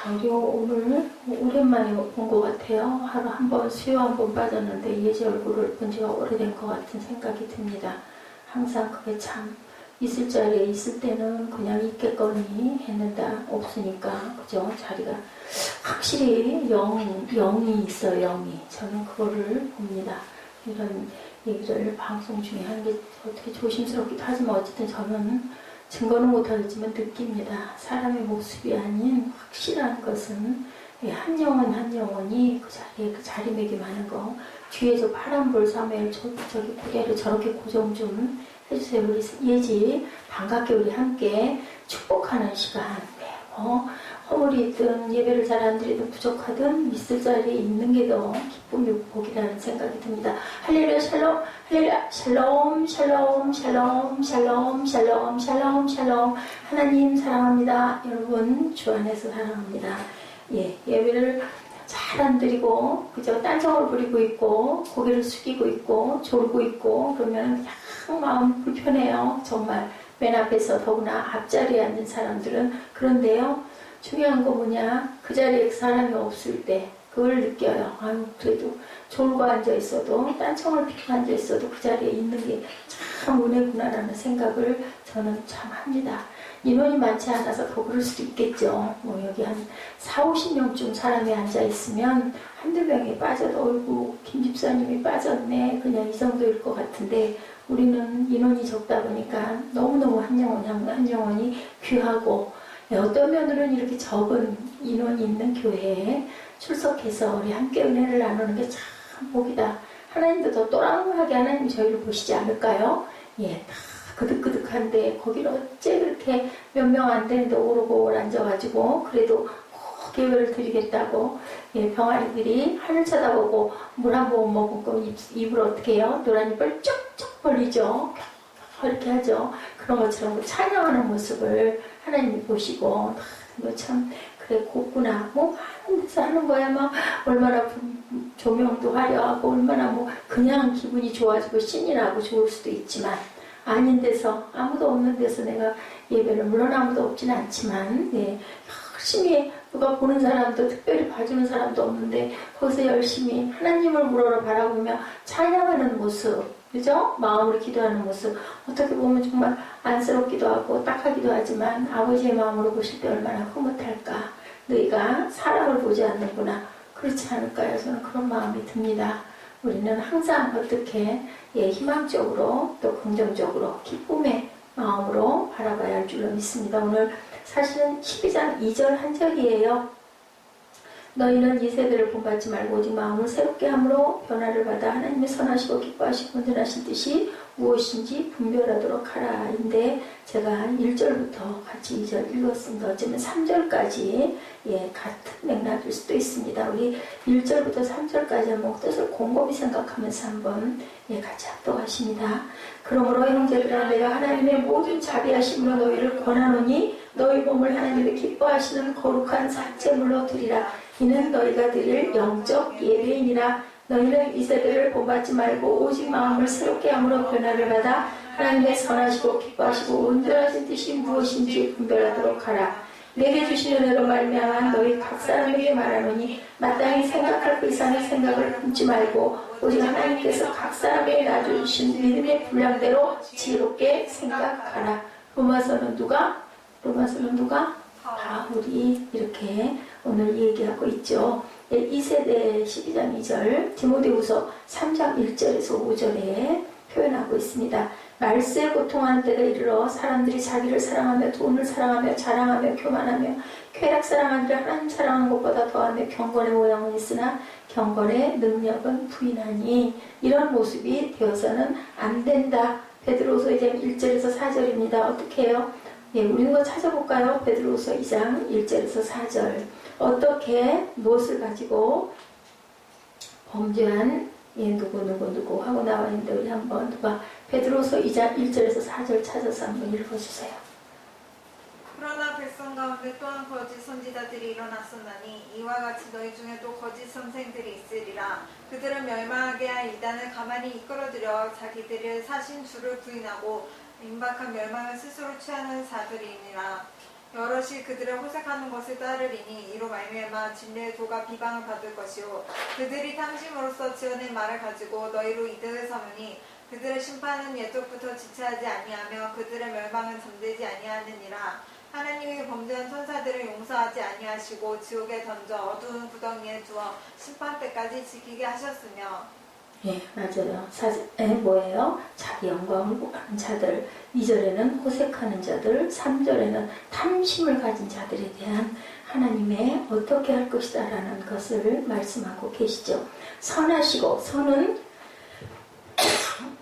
저기요, 오늘 오랜만에 본 것 같아요. 하루 한 번, 수요 한 번 빠졌는데 예지 얼굴을 본 지가 오래된 것 같은 생각이 듭니다. 항상 그게 참 있을 자리에 있을 때는 그냥 있겠거니 했는데 없으니까, 그죠? 자리가 확실히 영이 있어요, 영이. 저는 그거를 봅니다. 이런 얘기를 방송 중에 하는 게 어떻게 조심스럽기도 하지만 어쨌든 저는 증거는 못하겠지만 느낍니다. 사람의 모습이 아닌 확실한 것은 한 영혼 한 영혼이 그 자리에 그 자리매김하는 거. 뒤에 저 파란볼 사무엘 저기 고개를 저렇게 고정 좀 해주세요. 우리 예지 반갑게 우리 함께 축복하는 시간. 허물이 있든 예배를 잘 안 드리든 부족하든 있을 자리에 있는 게 더 기쁨이고 복이라는 생각이 듭니다. 할렐루야 샬롬, 할렐루야 샬롬, 샬롬, 샬롬, 샬롬, 샬롬, 샬롬, 샬롬. 하나님 사랑합니다. 여러분 주 안에서 사랑합니다. 예배를 잘 안 드리고 그저 딴청을 부리고 있고 고개를 숙이고 있고 졸고 있고 그러면 그냥 마음 불편해요. 정말 맨 앞에서 더구나 앞자리에 앉은 사람들은. 그런데요, 중요한 거 뭐냐, 그 자리에 사람이 없을 때 그걸 느껴요. 아유, 그래도 졸고 앉아있어도 딴청을 피고 앉아있어도 그 자리에 있는 게 참 은혜구나라는 생각을 저는 참 합니다. 인원이 많지 않아서 더 그럴 수도 있겠죠. 여기 한 4, 50명쯤 사람이 앉아있으면 한두 명이 빠져도 어이구 김 집사님이 빠졌네 그냥 이 정도일 것 같은데, 우리는 인원이 적다 보니까 너무너무 한 영혼이 귀하고, 어떤 면으로는 이렇게 적은 인원이 있는 교회에 출석해서 우리 함께 은혜를 나누는 게 참 복이다. 하나님도 더 또랑하게 하나님 저희를 보시지 않을까요? 다 그득그득한데 거기를 어째 그렇게 몇 명 안 되는데 오르고 앉아가지고 그래도 꼭 예배를 드리겠다고 병아리들이 하늘 쳐다보고 물 한 모금 먹고 입을 어떻게 해요? 노란 입을 쭉쭉 벌리죠. 이렇게 하죠. 그런 것처럼 찬양하는 모습을 하나님이 보시고 이거 참 그래 곱구나. 많은 데서 하는 거야. 막 얼마나 조명도 화려하고 얼마나 그냥 기분이 좋아지고 신이 나고 좋을 수도 있지만, 아닌 데서 아무도 없는 데서 내가 예배를, 물론 아무도 없진 않지만 열심히 누가 보는 사람도 특별히 봐주는 사람도 없는데 거기서 열심히 하나님을 우러러 바라보며 찬양하는 모습, 그죠? 마음으로 기도하는 모습, 어떻게 보면 정말 안쓰럽기도 하고 딱하기도 하지만 아버지의 마음으로 보실 때 얼마나 흐뭇할까. 너희가 사람을 보지 않는구나. 그렇지 않을까요? 저는 그런 마음이 듭니다. 우리는 항상 어떻게 희망적으로 또 긍정적으로 기쁨의 마음으로 바라봐야 할 줄로 믿습니다. 오늘 사실은 12장 2절 한 절이에요. 너희는 이 세대를 본받지 말고 오직 마음을 새롭게 함으로 변화를 받아 하나님의 선하시고 기뻐하시고 온전하신 뜻이 무엇인지 분별하도록 하라. 인데 제가 1절부터 같이 2절 읽었습니다. 어쩌면 3절까지 같은 맥락일 수도 있습니다. 우리 1절부터 3절까지 한번 뜻을 곰곰이 생각하면서 한번 같이 합독하십니다. 그러므로 형제들아 내가 하나님의 모든 자비하심으로 너희를 권하노니 너희 몸을 하나님의 기뻐하시는 거룩한 사제물로 드리라. 이는 너희가 드릴 영적 예배이니라. 너희는 이 세대를 본받지 말고 오직 마음을 새롭게 함으로 변화를 받아 하나님의 선하시고 기뻐하시고 온전하신 뜻이 무엇인지 분별하도록 하라. 내게 주신 은혜로 말미암아 너희 각 사람에게 말하노니 마땅히 생각할 그 이상의 생각을 품지 말고 오직 하나님께서 각 사람에게 놔주신 믿음의 분량대로 지혜롭게 생각하라. 로마서는 누가? 바울이 이렇게 오늘 얘기하고 있죠. 2세대 12장 2절, 디모데후서 3장 1절에서 5절에 표현하고 있습니다. 말세에 고통하는 때가 이르러 사람들이 자기를 사랑하며 돈을 사랑하며 자랑하며 교만하며 쾌락 사랑하느라 하나님 사랑하는 것보다 더하며 경건의 모양은 있으나 경건의 능력은 부인하니, 이런 모습이 되어서는 안 된다. 베드로후서 2장 1절에서 4절입니다. 어떻게 해요? 우리 이거 찾아볼까요? 베드로후서 2장 1절에서 4절. 어떻게 무엇을 가지고 범죄한 누구 하고 나와 있는데, 우리 한번 누가 베드로후서 2장 1절에서 4절 찾아서 한번 읽어주세요. 그러나 백성 가운데 또한 거짓 선지자들이 일어났었나니 이와 같이 너희 중에도 거짓 선생들이 있으리라. 그들은 멸망하게 할 이단을 가만히 이끌어들여 자기들의 사신 주를 부인하고 임박한 멸망을 스스로 취하는 자들이니라. 여럿이 그들을 호색하는 것을 따르리니 이로 말미암아 진리의 도가 비방을 받을 것이요 그들이 탐심으로써 지어낸 말을 가지고 너희로 이득을 삼으니 그들의 심판은 옛적부터 지체하지 아니하며 그들의 멸망은 잠들지 아니하느니라. 하나님이 범죄한 천사들을 용서하지 아니하시고 지옥에 던져 어두운 구덩이에 두어 심판 때까지 지키게 하셨으며. 예, 맞아요. 뭐예요? 자기 영광을 구하는 자들, 2절에는 호색하는 자들, 3절에는 탐심을 가진 자들에 대한 하나님의 어떻게 할 것이다 라는 것을 말씀하고 계시죠. 선하시고, 선은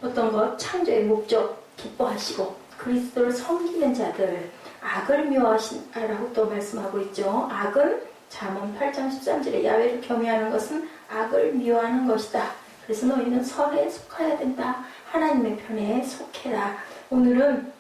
어떤 것, 창조의 목적 기뻐하시고, 그리스도를 섬기는 자들, 악을 미워하시라고 또 말씀하고 있죠. 악은 잠언 8장 13절에 야훼를 경외하는 것은 악을 미워하는 것이다. 그래서 너희는 선에 속해야 된다. 하나님의 편에 속해라. 오늘은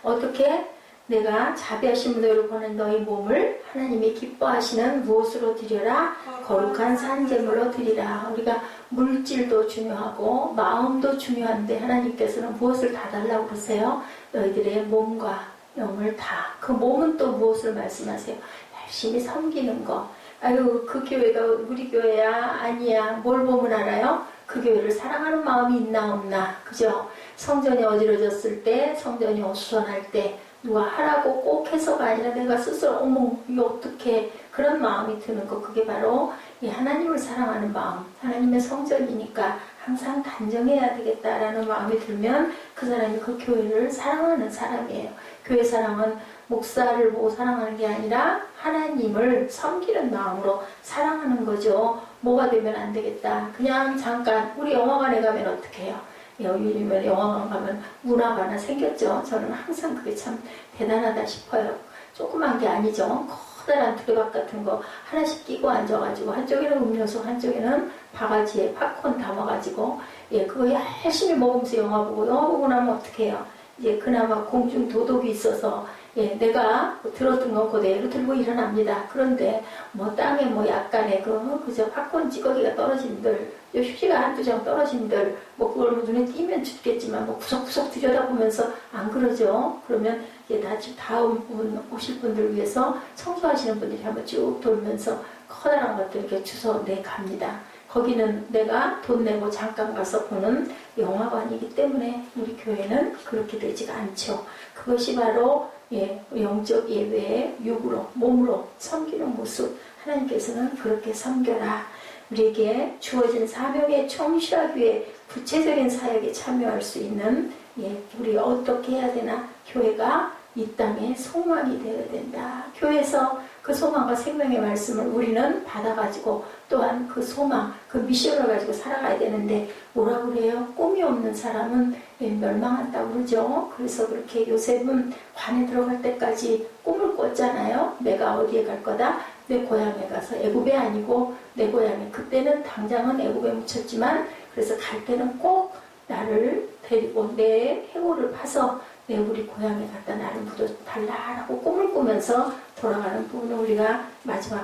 어떻게 내가 자비하신 너희를 보는 너희 몸을 하나님이 기뻐하시는 무엇으로 드려라? 거룩한 산제물로 드리라. 우리가 물질도 중요하고 마음도 중요한데 하나님께서는 무엇을 다 달라고 그러세요? 너희들의 몸과 영을 다. 그 몸은 또 무엇을 말씀하세요? 열심히 섬기는 거. 아유, 그 교회가 우리 교회야? 아니야. 뭘 보면 알아요? 그 교회를 사랑하는 마음이 있나 없나. 그죠? 성전이 어지러졌을 때, 성전이 어수선할 때 누가 하라고 꼭 해서가 아니라 내가 스스로 어머 이거 어떡해 그런 마음이 드는 거. 그게 바로 이 하나님을 사랑하는 마음. 하나님의 성전이니까 항상 단정해야 되겠다라는 마음이 들면 그 사람이 그 교회를 사랑하는 사람이에요. 교회 사랑은 목사를 보고 사랑하는 게 아니라 하나님을 섬기는 마음으로 사랑하는 거죠. 뭐가 되면 안 되겠다. 그냥 잠깐 우리 영화관에 가면 어떻게 해요? 요즘에 영화관 가면 문화가 하나 생겼죠. 저는 항상 그게 참 대단하다 싶어요. 조그만 게 아니죠. 커다란 두레박 같은 거 하나씩 끼고 앉아가지고 한쪽에는 음료수 한쪽에는 바가지에 팝콘 담아가지고 그거 열심히 먹으면서 영화 보고 나면 어떻게 해요? 그나마 공중 도덕이 있어서 내가 들었던 거 그대로 들고 일어납니다. 그런데 땅에 약간의 그저 팝콘 찌꺼기가 떨어진들, 휴지가 한두 장 떨어진들, 그걸 눈에 띄면 죽겠지만 구석구석 들여다보면서 안 그러죠. 그러면 다음 분 오실 분들 위해서 청소하시는 분들이 한번 쭉 돌면서 커다란 것들 이렇게 주워 내 갑니다. 거기는 내가 돈 내고 잠깐 가서 보는 영화관이기 때문에 우리 교회는 그렇게 되지가 않죠. 그것이 바로 영적 예배의 육으로 몸으로 섬기는 모습. 하나님께서는 그렇게 섬겨라. 우리에게 주어진 사명에 충실하기 위해 구체적인 사역에 참여할 수 있는 우리 어떻게 해야 되나? 교회가 이 땅에 소망이 되어야 된다. 교회에서 그 소망과 생명의 말씀을 우리는 받아가지고 또한 그 소망, 그 미션을 가지고 살아가야 되는데 뭐라고 그래요? 꿈이 없는 사람은 멸망한다고 그러죠. 그래서 그렇게 요셉은 관에 들어갈 때까지 꿈을 꿨잖아요. 내가 어디에 갈 거다? 내 고향에 가서, 애굽에 아니고 내 고향에. 그때는 당장은 애굽에 묻혔지만 그래서 갈 때는 꼭 나를 데리고 내 해골을 파서 내 우리 고향에 갖다 나를 묻어달라라고 꿈을 꾸면서 돌아가는 부분을 우리가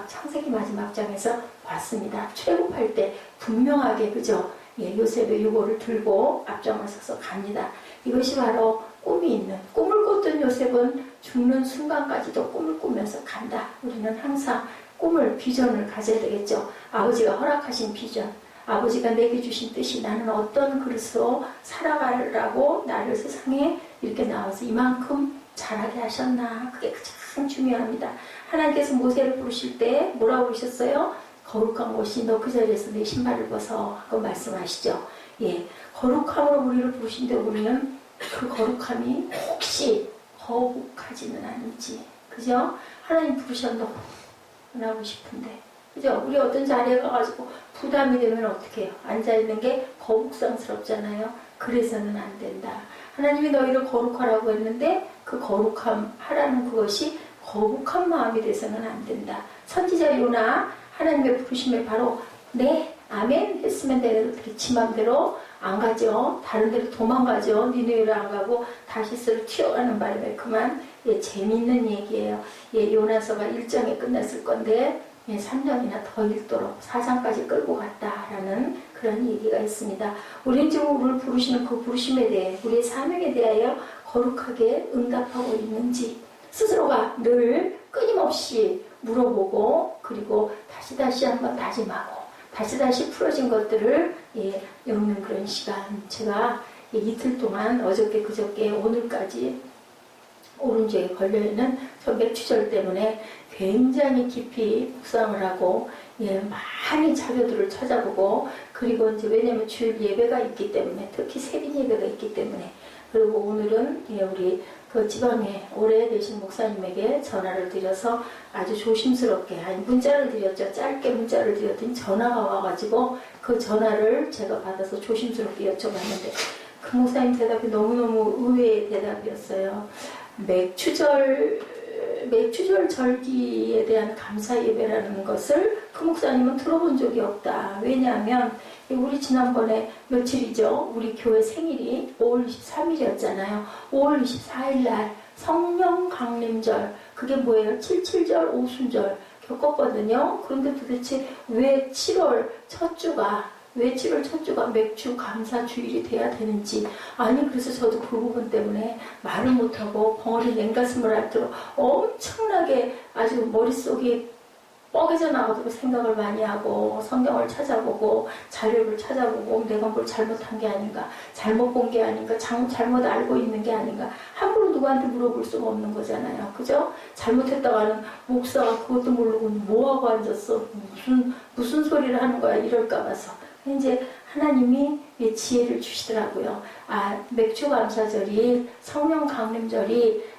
창세기 마지막 장에서 봤습니다. 출애굽할 때 분명하게 그죠? 요셉의 유고를 들고 앞장을 서서 갑니다. 이것이 바로 꿈이 있는, 꿈을 꿨던 요셉은 죽는 순간까지도 꿈을 꾸면서 간다. 우리는 항상 꿈을, 비전을 가져야 되겠죠. 아버지가 허락하신 비전, 아버지가 내게 주신 뜻이 나는 어떤 그릇으로 살아가려고 나를 세상에 이렇게 나와서 이만큼 자라게 하셨나. 그게 가장 중요합니다. 하나님께서 모세를 부르실 때 뭐라고 그러셨어요? 거룩한 곳이 너 그 자리에서 내 신발을 벗어 하고 말씀하시죠. 거룩함으로 우리를 부르신데 우리는 그 거룩함이 혹시 거룩하지는 않은지, 그죠? 하나님 부르셨는데 하고 싶은데, 그죠? 우리 어떤 자리에 가가지고 부담이 되면 어떻게 해요? 앉아있는 게 거북상스럽잖아요. 그래서는 안 된다. 하나님이 너희를 거룩하라고 했는데 그 거룩함 하라는 그것이 거북한 마음이 돼서는 안 된다. 선지자 요나 하나님의 부르심에 바로 네 아멘 했으면 되는데 지 맘대로 안 가죠. 다른 데로 도망가죠. 니네로 안 가고 다시스를 튀어가는 바람에 그만. 재미있는 얘기예요. 요나서가 일정에 끝났을 건데 3년이나 더 읽도록 4장까지 끌고 갔다라는 그런 얘기가 있습니다. 우리는 지금 우리를 부르시는 그 부르심에 대해, 우리의 사명에 대하여 거룩하게 응답하고 있는지, 스스로가 늘 끊임없이 물어보고 그리고 다시 한번 다짐하고 다시 풀어진 것들을 읽는 그런 시간. 제가 이틀 동안 어저께 그저께 오늘까지 오른쪽에 걸려있는 저 맥추절 때문에 굉장히 깊이 묵상을 하고 많이 자료들을 찾아보고 그리고 이제 왜냐면 주일 예배가 있기 때문에 특히 세빈 예배가 있기 때문에 그리고 오늘은 우리 그 지방에 오래되신 목사님에게 전화를 드려서 아주 조심스럽게 문자를 드렸죠. 짧게 문자를 드렸더니 전화가 와가지고 그 전화를 제가 받아서 조심스럽게 여쭤봤는데 그 목사님 대답이 너무너무 의외의 대답이었어요. 맥추절 절기에 대한 감사 예배라는 것을 그 목사님은 들어본 적이 없다. 왜냐하면 우리 지난번에 며칠이죠? 우리 교회 생일이 5월 23일이었잖아요. 5월 24일 날 성령 강림절, 그게 뭐예요? 77절 오순절 겪었거든요. 그런데 도대체 왜 7월 첫 주가 맥주 감사 주일이 돼야 되는지. 아니 그래서 저도 그 부분 때문에 말을 못하고 벙어리 냉가슴을 앓도록 엄청나게 아주 머릿속이 뻐개져 나오도록 생각을 많이 하고 성경을 찾아보고 자료를 찾아보고 내가 뭘 잘못한 게 아닌가, 잘못 본 게 아닌가, 잘못 알고 있는 게 아닌가. 함부로 누구한테 물어볼 수가 없는 거잖아요. 그죠? 잘못했다가는 목사가 그것도 모르고 뭐하고 앉았어, 무슨 소리를 하는 거야 이럴까 봐서 이제 하나님이 지혜를 주시더라고요. 맥주 감사절이 성령 강림절이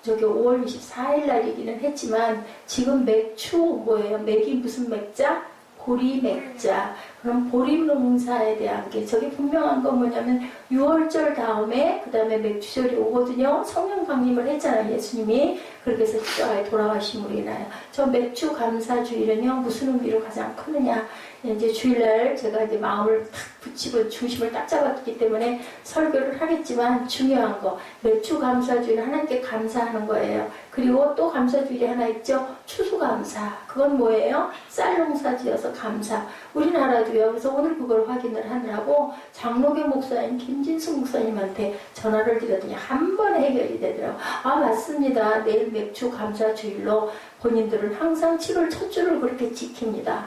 저기 5월 24일 날이기는 했지만 지금 맥주 뭐예요? 맥이 무슨 맥자? 보리 맥자. 그럼 보리 농사에 대한 게 저기 분명한 건 뭐냐면 6월절 다음에 그 다음에 맥주절이 오거든요. 성령 강림을 했잖아요. 예수님이. 그렇게 해서 십자가에 돌아가심으로 인하여 저 맥주 감사주일은요 무슨 의미로 가장 크느냐. 이제 주일날 제가 이제 마음을 탁 붙이고 중심을 딱 잡았기 때문에 설교를 하겠지만 중요한 거 맥주 감사주일 하나님께 감사하는 거예요. 그리고 또 감사주일이 하나 있죠. 추수감사. 그건 뭐예요? 쌀 농사 지어서 감사. 우리나라도요. 그래서 오늘 그걸 확인을 하느라고 장로교 목사님 김진숙 목사님한테 전화를 드렸더니 한 번에 해결이 되더라고요. 맞습니다. 내일 맥주 감사주일로 본인들은 항상 7월 첫 주를 그렇게 지킵니다.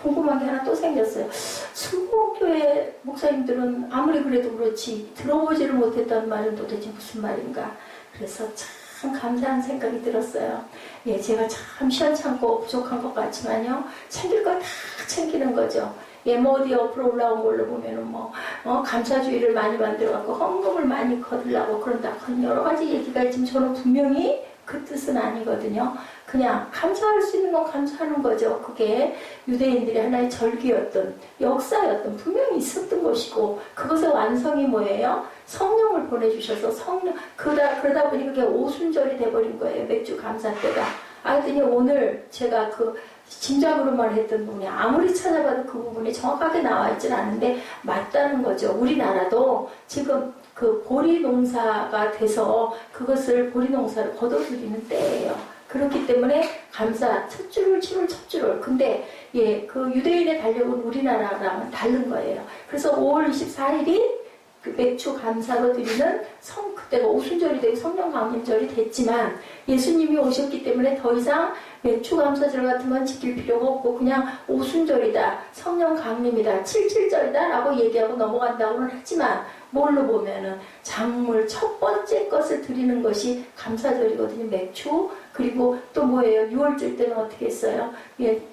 궁금한 게 하나 또 생겼어요. 순복음교회 목사님들은 아무리 그래도 그렇지 들어보지를 못했다는 말은 도대체 무슨 말인가. 그래서 참 감사한 생각이 들었어요. 제가 참 시원찮고 부족한 것 같지만요. 챙길 거 다 챙기는 거죠. 어디 옆으로 올라온 걸로 보면은 감사주의를 많이 만들어갖고 헌금을 많이 거두려고 그런다. 그런 여러 가지 얘기가 있지만 저는 분명히 그 뜻은 아니거든요. 그냥 감사할 수 있는 건 감사하는 거죠. 그게 유대인들의 하나의 절기였던 역사였던 분명히 있었던 것이고 그것의 완성이 뭐예요? 성령을 보내주셔서 그러다 보니 그게 오순절이 돼버린 거예요. 맥주 감사 때가. 그랬더니 오늘 제가 그 짐작으로만 했던 부분이 아무리 찾아봐도 그 부분이 정확하게 나와 있진 않은데 맞다는 거죠. 우리나라도 지금 그 보리 농사가 돼서 그것을 보리 농사를 거둬들이는 때예요. 그렇기 때문에 감사 첫 줄을 7월 첫 줄을 근데 그 유대인의 달력은 우리나라랑은 다른 거예요. 그래서 5월 24일이 그 맥주 감사로 드리는 그때가 오순절이 되고 성령 강림절이 됐지만 예수님이 오셨기 때문에 더 이상 맥주 감사절 같은 건 지킬 필요가 없고 그냥 오순절이다, 성령 강림이다, 77절이다 라고 얘기하고 넘어간다고는 하지만 뭘로 보면은 작물 첫 번째 것을 드리는 것이 감사절이거든요. 맥주. 그리고 또 뭐예요? 6월절 때는 어떻게 했어요?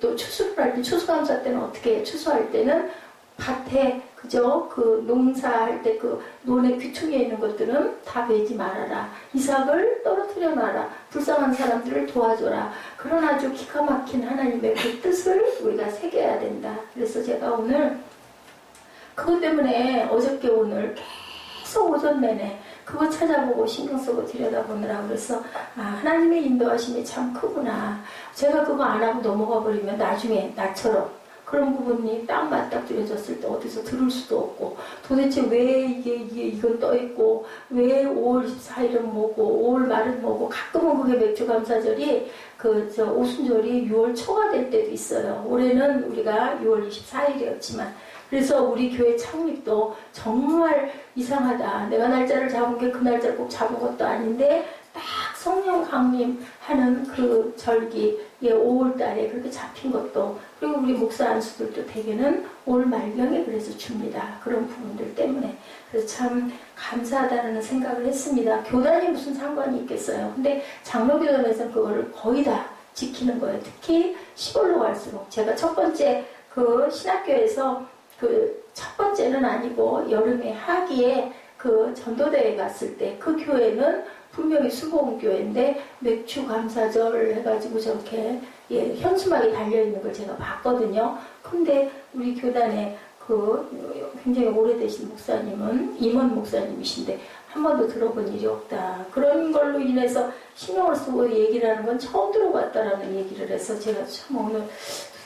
또 추수를 할 때, 추수감사 때는 어떻게 해요? 추수할 때는 밭에 그죠? 그 농사할 때 그 논의 귀퉁이에 있는 것들은 다 베지 말아라. 이삭을 떨어뜨려 놔라. 불쌍한 사람들을 도와줘라. 그런 아주 기가 막힌 하나님의 그 뜻을 우리가 새겨야 된다. 그래서 제가 오늘 그것 때문에 어저께 오늘 계속 오전 내내 그거 찾아보고 신경 쓰고 들여다보느라 그래서 하나님의 인도하심이 참 크구나. 제가 그거 안 하고 넘어가 버리면 나중에 나처럼 그런 부분이 딱 맞닥뜨려졌을 때 어디서 들을 수도 없고 도대체 왜 이건 떠있고 왜 5월 24일은 뭐고 5월 말은 뭐고 가끔은 그게 맥주감사절이 오순절이 6월 초가 될 때도 있어요. 올해는 우리가 6월 24일이었지만 그래서 우리 교회 창립도 정말 이상하다. 내가 날짜를 잡은 게 그 날짜를 꼭 잡은 것도 아닌데 딱 성령 강림하는 그 절기, 5월달에 그렇게 잡힌 것도, 그리고 우리 목사 안수들도 대개는 올 말경에 그래서 줍니다. 그런 부분들 때문에. 그래서 참 감사하다는 생각을 했습니다. 교단이 무슨 상관이 있겠어요. 근데 장로교단에서는 그거를 거의 다 지키는 거예요. 특히 시골로 갈수록. 제가 첫 번째 그 신학교에서 그 첫 번째는 아니고 여름에 하기에 그 전도대회 갔을 때 그 교회는 분명히 수봉교회인데 맥주 감사절 해가지고 저렇게 현수막이 달려있는 걸 제가 봤거든요. 근데 우리 교단에 그 굉장히 오래되신 목사님은 임원 목사님이신데 한 번도 들어본 일이 없다. 그런 걸로 인해서 신경을 쓰고 얘기를 하는 건 처음 들어봤다라는 얘기를 해서 제가 참 오늘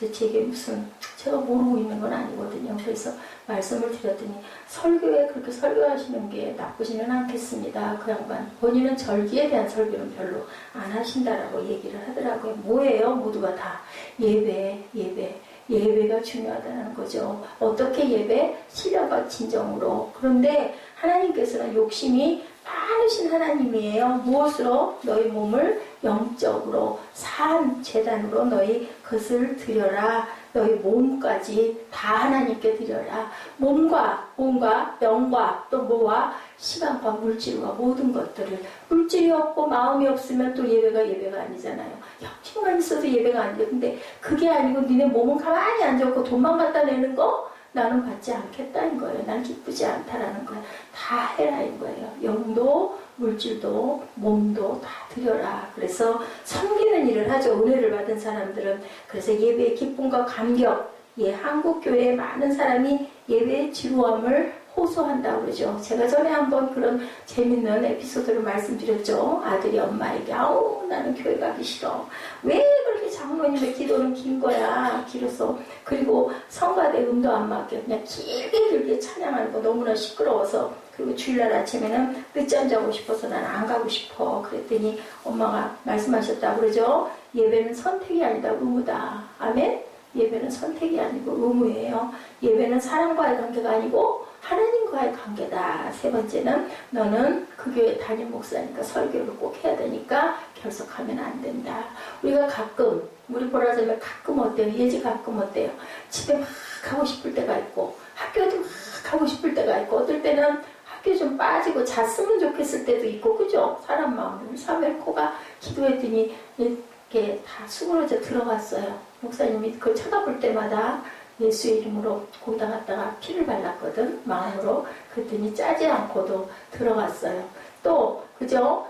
도대체 이게 무슨 제가 모르고 있는 건 아니거든요. 그래서 말씀을 드렸더니 설교에 그렇게 설교하시는 게 나쁘지는 않겠습니다. 그 양반 본인은 절기에 대한 설교는 별로 안 하신다라고 얘기를 하더라고요. 뭐예요? 모두가 다 예배가 중요하다는 거죠. 어떻게 예배? 신령과 진정으로. 그런데 하나님께서는 욕심이 많으신 하나님이에요. 무엇으로? 너희 몸을 영적으로 산 제단으로 너희 것을 드려라. 너희 몸까지 다 하나님께 드려라. 몸과 영과 또 뭐와 시간과 물질과 모든 것들을. 물질이 없고 마음이 없으면 또 예배가 아니잖아요. 형식만 있어도 예배가 아니죠. 근데 그게 아니고 니네 몸은 가만히 앉아있고 돈만 갖다 내는 거 나는 받지 않겠다는 거예요. 난 기쁘지 않다라는 거예요. 다 해라인 거예요. 영도 물질도 몸도 다 드려라. 그래서 섬기는 일을 하죠. 은혜를 받은 사람들은. 그래서 예배의 기쁨과 감격, 한국교회에 많은 사람이 예배의 지루함을 호소한다고 그러죠. 제가 전에 한번 그런 재밌는 에피소드를 말씀드렸죠. 아들이 엄마에게 아우 나는 교회 가기 싫어. 왜 그렇게 장로님의 기도는 긴 거야. 길어서. 그리고 성가대 음도 안 맞게 그냥 길게 찬양하는 거 너무나 시끄러워서. 그리고 주일날 아침에는 늦잠 자고 싶어서 난 안 가고 싶어. 그랬더니 엄마가 말씀하셨다고 그러죠. 예배는 선택이 아니다 의무다. 아멘? 예배는 선택이 아니고 의무예요. 예배는 사람과의 관계가 아니고 하나님과의 관계다. 세 번째는 너는 그 교회 담임 목사니까 설교를 꼭 해야 되니까 결석하면 안 된다. 우리가 가끔 우리 보라자면 가끔 어때요? 예지 가끔 어때요? 집에 막 가고 싶을 때가 있고 학교도 막 가고 싶을 때가 있고 어떨 때는 학교 좀 빠지고 잤으면 좋겠을 때도 있고 그죠? 사람 마음은 사멜코가 기도했더니 이렇게 다 수그러져 들어갔어요. 목사님이 그걸 쳐다볼 때마다 예수의 이름으로 거기다 갖다가 피를 발랐거든 마음으로. 그랬더니 짜지 않고도 들어갔어요. 또 그죠?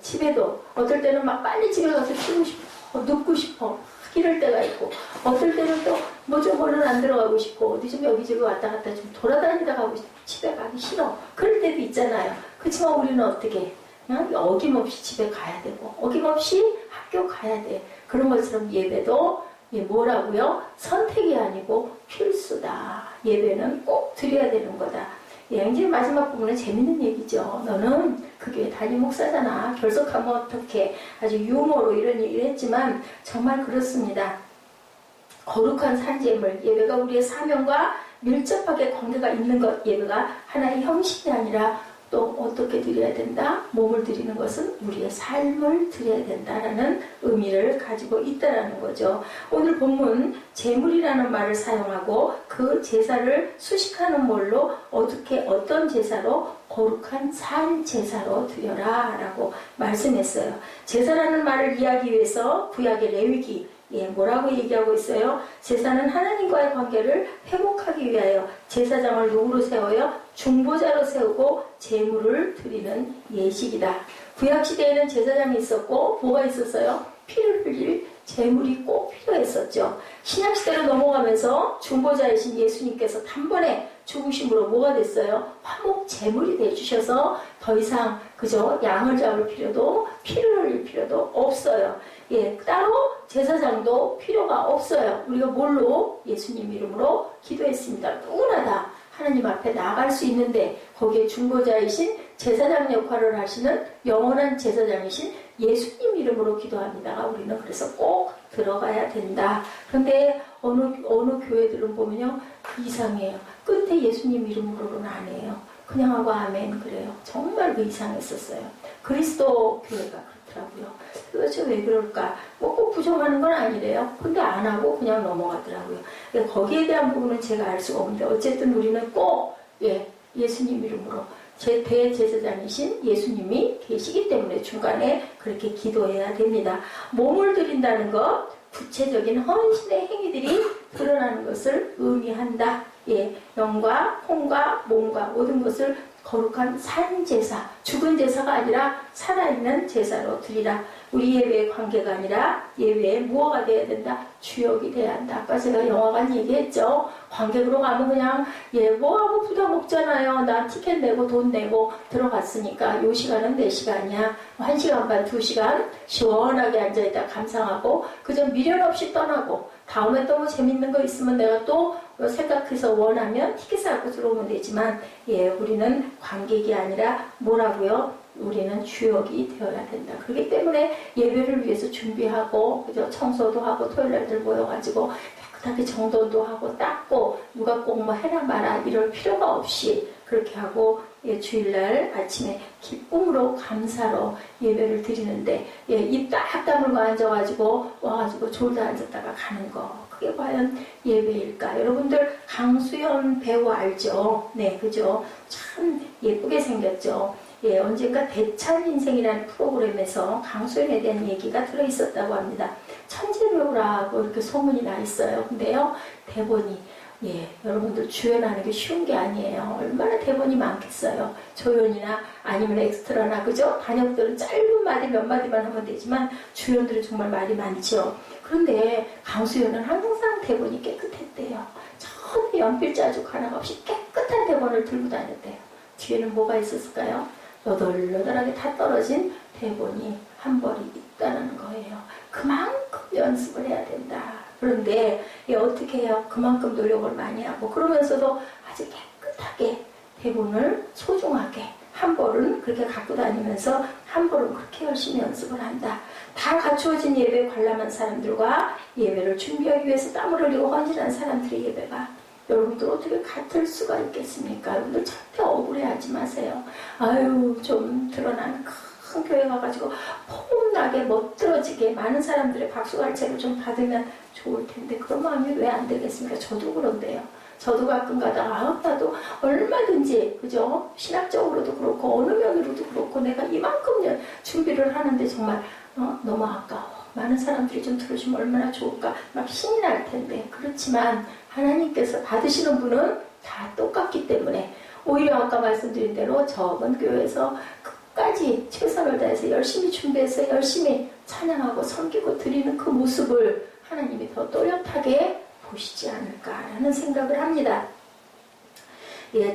집에도 어떨 때는 막 빨리 집에 가서 쉬고 싶어 눕고 싶어 이럴 때가 있고 어떨 때는 또 뭐 좀 얼른 안 들어가고 싶고 어디 좀 여기저기 왔다 갔다 좀 돌아다니다 가고 싶어 집에 가기 싫어 그럴 때도 있잖아요. 그렇지만 우리는 어떻게 그냥 어김없이 집에 가야 되고 어김없이 학교 가야 돼. 그런 것처럼 예배도 뭐라고요? 선택이 아니고 필수다. 예배는 꼭 드려야 되는 거다. 이제 마지막 부분은 재밌는 얘기죠. 너는 그 교회 담임 목사잖아. 결석하면 어떡해. 아주 유머로 이런 얘기를 했지만 정말 그렇습니다. 거룩한 산재물, 예배가 우리의 사명과 밀접하게 관계가 있는 것. 예배가 하나의 형식이 아니라 또 어떻게 드려야 된다? 몸을 드리는 것은 우리의 삶을 드려야 된다라는 의미를 가지고 있다라는 거죠. 오늘 본문 제물이라는 말을 사용하고 그 제사를 수식하는 뭘로 어떤 제사로 거룩한 산 제사로 드려라 라고 말씀했어요. 제사라는 말을 이해하기 위해서 구약의 레위기 뭐라고 얘기하고 있어요? 제사는 하나님과의 관계를 회복하기 위하여 제사장을 누구로 세워요? 중보자로 세우고 제물을 드리는 예식이다. 구약시대에는 제사장이 있었고 뭐가 있었어요? 피를 흘릴 제물이 꼭 필요했었죠. 신약시대로 넘어가면서 중보자이신 예수님께서 단번에 죽으심으로 뭐가 됐어요? 화목 제물이 되주셔서 더 이상 그저 양을 잡을 필요도 피를 흘릴 필요도 없어요. 따로 제사장도 필요가 없어요. 우리가 뭘로? 예수님 이름으로 기도했습니다. 누구나 다 하나님 앞에 나아갈 수 있는데 거기에 중보자이신 제사장 역할을 하시는 영원한 제사장이신 예수님 이름으로 기도합니다가 우리는 그래서 꼭 들어가야 된다. 그런데 어느 교회들은 보면요 이상해요. 끝에 예수님 이름으로는 안 해요. 그냥 하고 아멘 그래요. 정말 그 이상했었어요. 그리스도 교회가 그렇더라고요. 않더라고요. 도대체 왜 그럴까? 뭐 꼭 부정하는 건 아니래요. 근데 안 하고 그냥 넘어가더라고요. 그러니까 거기에 대한 부분은 제가 알 수가 없는데 어쨌든 우리는 꼭 예수님 이름으로 제 대제사장이신 예수님이 계시기 때문에 중간에 그렇게 기도해야 됩니다. 몸을 드린다는 것, 구체적인 헌신의 행위들이 드러나는 것을 의미한다. 영과 혼과 몸과 모든 것을 거룩한 산 제사, 죽은 제사가 아니라 살아있는 제사로 드리라. 우리 예배의 관계가 아니라 예배의 무엇가 돼야 된다? 주역이 돼야 한다. 아까 제가 영화관 얘기했죠. 관객으로 가면 그냥 뭐하고 부담 없잖아요. 나 티켓 내고 돈 내고 들어갔으니까 요 시간은 내 시간이야. 1시간 반, 2시간 시원하게 앉아있다 감상하고 그저 미련 없이 떠나고 다음에 또 뭐 재밌는 거 있으면 내가 또 생각해서 원하면 티켓 사고 들어오면 되지만 우리는 관객이 아니라 뭐라고요? 우리는 주역이 되어야 된다. 그렇기 때문에 예배를 위해서 준비하고 그죠? 청소도 하고 토요일날 모여가지고 깨끗하게 정돈도 하고 닦고 누가 꼭 뭐 해라 마라 이럴 필요가 없이 그렇게 하고 주일날 아침에 기쁨으로 감사로 예배를 드리는데 입 딱 다물고 앉아가지고 와가지고 졸다 앉았다가 가는 거 그게 과연 예배일까? 여러분들 강수연 배우 알죠? 네, 그죠? 참 예쁘게 생겼죠? 언젠가 대찬 인생이라는 프로그램에서 강수연에 대한 얘기가 들어있었다고 합니다. 천재 배우라고 이렇게 소문이 나 있어요. 근데요, 대본이 여러분들 주연하는 게 쉬운 게 아니에요. 얼마나 대본이 많겠어요. 조연이나 아니면 엑스트라나 그죠? 단역들은 짧은 마디 몇 마디만 하면 되지만 주연들은 정말 말이 많죠. 그런데 강수연은 항상 대본이 깨끗했대요. 전혀 연필 자국 하나 없이 깨끗한 대본을 들고 다녔대요. 뒤에는 뭐가 있었을까요? 너덜너덜하게 다 떨어진 대본이 한 벌이 있다는 거예요. 그만큼 연습을 해야 된다. 그런데 어떻게 해요? 그만큼 노력을 많이 하고 그러면서도 아주 깨끗하게 대본을 소중하게 한 벌은 그렇게 갖고 다니면서 한 벌은 그렇게 열심히 연습을 한다. 다 갖추어진 예배에 관람한 사람들과 예배를 준비하기 위해서 땀을 흘리고 헌신한 사람들의 예배가 여러분들 어떻게 같을 수가 있겠습니까? 여러분들 절대 억울해하지 마세요. 아유 좀 드러난 큰 교회 가가지고 폼나게 멋들어지게 많은 사람들의 박수갈채를 좀 받으면 좋을 텐데 그런 마음이 왜 안 되겠습니까? 저도 그런데요. 저도 가끔 가다가 나도 얼마든지 그죠? 신학적으로도 그렇고 어느 면으로도 그렇고 내가 이만큼 준비를 하는데 정말 너무 아까워. 많은 사람들이 좀 들어주면 얼마나 좋을까 막 신이 날 텐데 그렇지만 하나님께서 받으시는 분은 다 똑같기 때문에 오히려 아까 말씀드린 대로 적은 교회에서 끝까지 최선을 다해서 열심히 준비해서 열심히 찬양하고 섬기고 드리는 그 모습을 하나님이 더 또렷하게 보시지 않을까라는 생각을 합니다.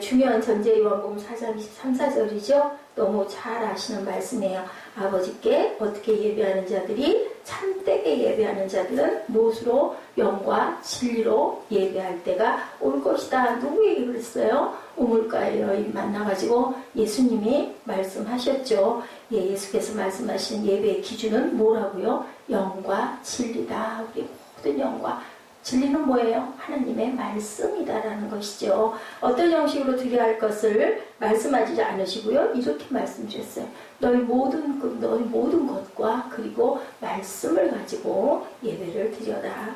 중요한 전제요한복음 4장 23, 4절이죠. 너무 잘 아시는 말씀이에요. 아버지께 어떻게 예배하는 자들이 참되게 예배하는 자들은 무엇으로 영과 진리로 예배할 때가 올 것이다. 누구에게 그랬어요? 우물가에 여인 만나가지고 예수님이 말씀하셨죠. 예수께서 말씀하신 예배의 기준은 뭐라고요? 영과 진리다. 우리 모든 영과 진리는 뭐예요? 하나님의 말씀이다라는 것이죠. 어떤 형식으로 드려야 할 것을 말씀하지 않으시고요. 이렇게 말씀드렸어요. 너희 모든 것과 그리고 말씀을 가지고 예배를 드려라.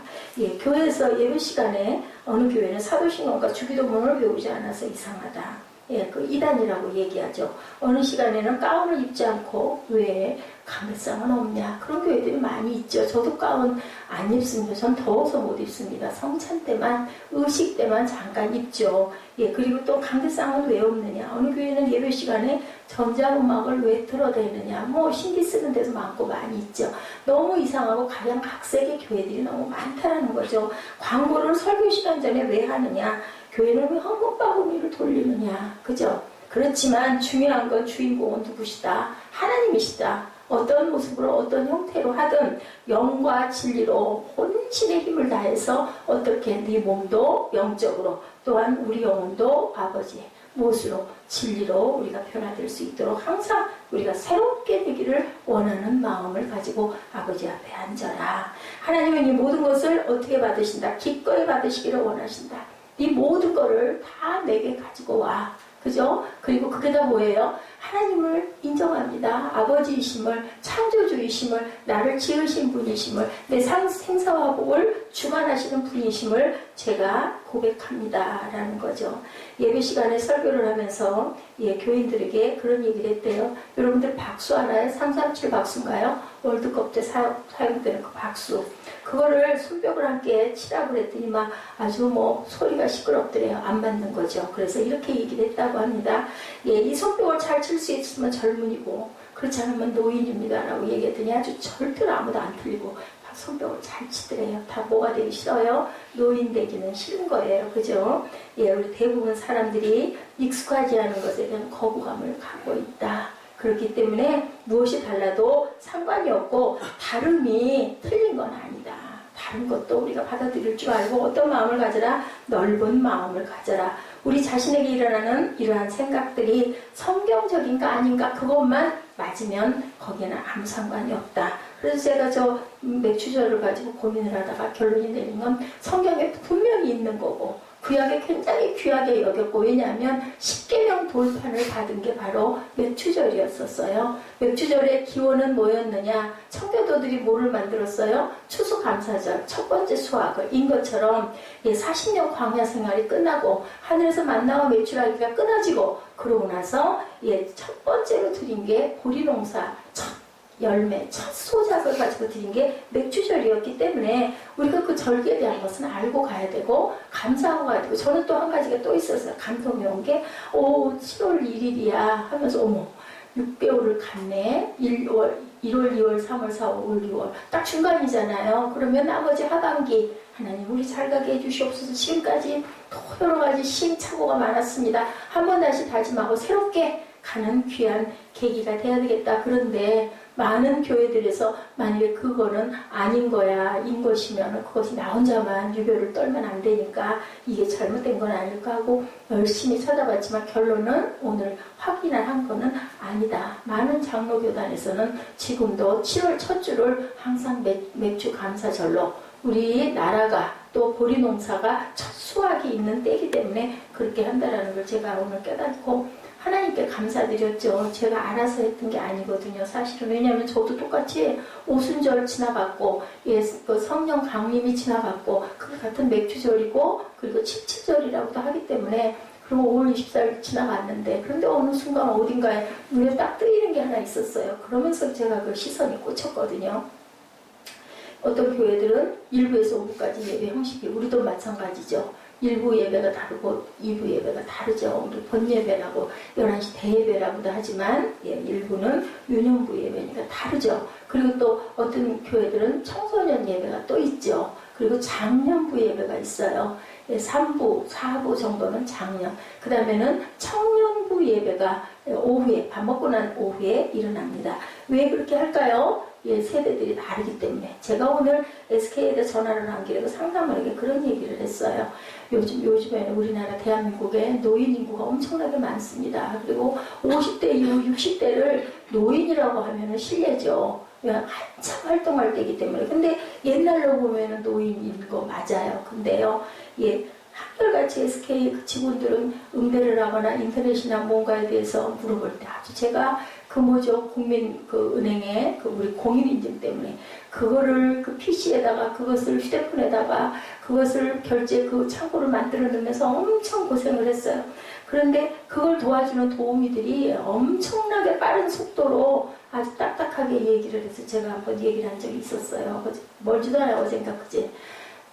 교회에서 예배 시간에 어느 교회는 사도신경과 주기도문을 배우지 않아서 이상하다. 그 이단이라고 얘기하죠. 어느 시간에는 가운을 입지 않고 왜 가мет상은 없냐. 그런 교회들이 많이 있죠. 저도 가운 안 입습니다. 전 더워서 못 입습니다. 성찬 때만 의식 때만 잠깐 입죠. 그리고 또 강대상은 왜 없느냐. 어느 교회는 예배 시간에 전자음악을 왜 틀어대느냐. 뭐 신기 쓰는 데도 많고 많이 있죠. 너무 이상하고 각양각색의 교회들이 너무 많다라는 거죠. 광고를 설교 시간 전에 왜 하느냐. 교회는 왜 헌금바구니를 돌리느냐. 그죠? 그렇지만 중요한 건 주인공은 누구시다? 하나님이시다. 어떤 모습으로 어떤 형태로 하든 영과 진리로 혼신의 힘을 다해서 어떻게 네 몸도 영적으로 또한 우리 영혼도 아버지의 무엇으로 진리로 우리가 변화될 수 있도록 항상 우리가 새롭게 되기를 원하는 마음을 가지고 아버지 앞에 앉아라. 하나님은 이 모든 것을 어떻게 받으신다? 기꺼이 받으시기를 원하신다. 이 모든 거를 다 내게 가지고 와. 그죠? 그리고 그게 다 뭐예요? 하나님을 인정합니다. 아버지이심을, 창조주이심을, 나를 지으신 분이심을, 내 생사와 복을 주관하시는 분이심을 제가 고백합니다. 라는 거죠. 예배 시간에 설교를 하면서 교인들에게 그런 얘기를 했대요. 여러분들 박수 알아요? 337 박수인가요? 월드컵 때 사용되는 그 박수. 그거를 손뼉을 함께 치라고 그랬더니 막 아주 소리가 시끄럽더래요. 안 맞는 거죠. 그래서 이렇게 얘기를 했다고 합니다. 이 손뼉을 잘 칠 수 있으면 젊은이고 그렇지 않으면 노인입니다. 라고 얘기했더니 아주 절대로 아무도 안 틀리고 손뼉을 잘 치더래요. 다 뭐가 되기 싫어요? 노인 되기는 싫은 거예요. 그죠? 우리 대부분 사람들이 익숙하지 않은 것에 대한 거부감을 갖고 있다. 그렇기 때문에 무엇이 달라도 상관이 없고 다름이 틀린 건 아니다. 다른 것도 우리가 받아들일 줄 알고 어떤 마음을 가져라? 넓은 마음을 가져라. 우리 자신에게 일어나는 이러한 생각들이 성경적인가 아닌가 그것만 맞으면 거기에는 아무 상관이 없다. 그래서 제가 저 맥주절을 가지고 고민을 하다가 결론이 내린 건 성경에 분명히 있는 거고 구약에 굉장히 귀하게 여겼고 왜냐하면 10계명 돌판을 받은 게 바로 맥주절이었었어요. 맥주절의 기원은 뭐였느냐? 청교도들이 뭐를 만들었어요? 추수감사절, 첫 번째 수확을 것처럼 40년 광야 생활이 끝나고 하늘에서 만나와 메추라기가 끊어지고 그러고 나서 첫 번째로 드린 게 보리농사 첫 열매, 첫 소작을 가지고 드린 게 맥주절이었기 때문에 우리가 그 절기에 대한 것은 알고 가야 되고 감사하고 가야 되고 저는 또 한 가지가 또 있었어요. 감동이 온 게 7월 1일이야 하면서 어머 6개월을 갔네. 1월, 2월, 3월, 4월, 5월, 6월 딱 중간이잖아요. 그러면 나머지 하반기 하나님 우리 잘 가게 해주시옵소서. 지금까지 또 여러 가지 시행착오가 많았습니다. 한번 다시 다짐하고 새롭게 가는 귀한 계기가 돼야 되겠다. 그런데 많은 교회들에서 만약에 그거는 아닌 거야, 인 것이면 그것이 나 혼자만 유별을 떨면 안 되니까 이게 잘못된 건 아닐까 하고 열심히 찾아봤지만 결론은 오늘 확인한 거는 아니다. 많은 장로교단에서는 지금도 7월 첫 주를 항상 맥주 감사절로 우리 나라가 또 보리농사가 첫 수확이 있는 때이기 때문에 그렇게 한다라는 걸 제가 오늘 깨닫고 하나님께 감사드렸죠. 제가 알아서 했던 게 아니거든요. 사실은 왜냐하면 저도 똑같이 오순절 지나갔고 그 성령 강림이 지나갔고 그 같은 맥주절이고 그리고 칠칠절이라고도 하기 때문에 그리고 5월 24일 지나갔는데 그런데 어느 순간 어딘가에 눈에 딱 뜨이는 게 하나 있었어요. 그러면서 제가 그 시선이 꽂혔거든요. 어떤 교회들은 1부에서 5부까지 예배 형식이 우리도 마찬가지죠. 1부 예배가 다르고 2부 예배가 다르죠. 우리 본예배라고 11시 대예배라고도 하지만 1부는 유년부 예배니까 다르죠. 그리고 또 어떤 교회들은 청소년 예배가 또 있죠. 그리고 장년부 예배가 있어요. 3부, 4부 정도는 장년. 그 다음에는 청년부 예배가 오후에, 밥 먹고 난 오후에 일어납니다. 왜 그렇게 할까요? 세대들이 다르기 때문에. 제가 오늘 SK에다 전화를 한 길에 상담원에게 그런 얘기를 했어요. 요즘에는 우리나라 대한민국에 노인 인구가 엄청나게 많습니다. 그리고 50대 이후 60대를 노인이라고 하면은 실례죠. 한참 활동할 때이기 때문에. 근데 옛날로 보면은 노인인 거 맞아요. 근데요, 한결같이 SK 그 직원들은 응대를 하거나 인터넷이나 뭔가에 대해서 물어볼 때 아주 제가 국민 은행에 우리 공인인증 때문에 그거를 그 PC에다가 그것을 휴대폰에다가 그것을 결제 창고를 만들어 놓으면서 엄청 고생을 했어요. 그런데 그걸 도와주는 도우미들이 엄청나게 빠른 속도로 아주 딱딱하게 얘기를 해서 제가 한번 얘기를 한 적이 있었어요. 멀지도 않아 어젠가 그제.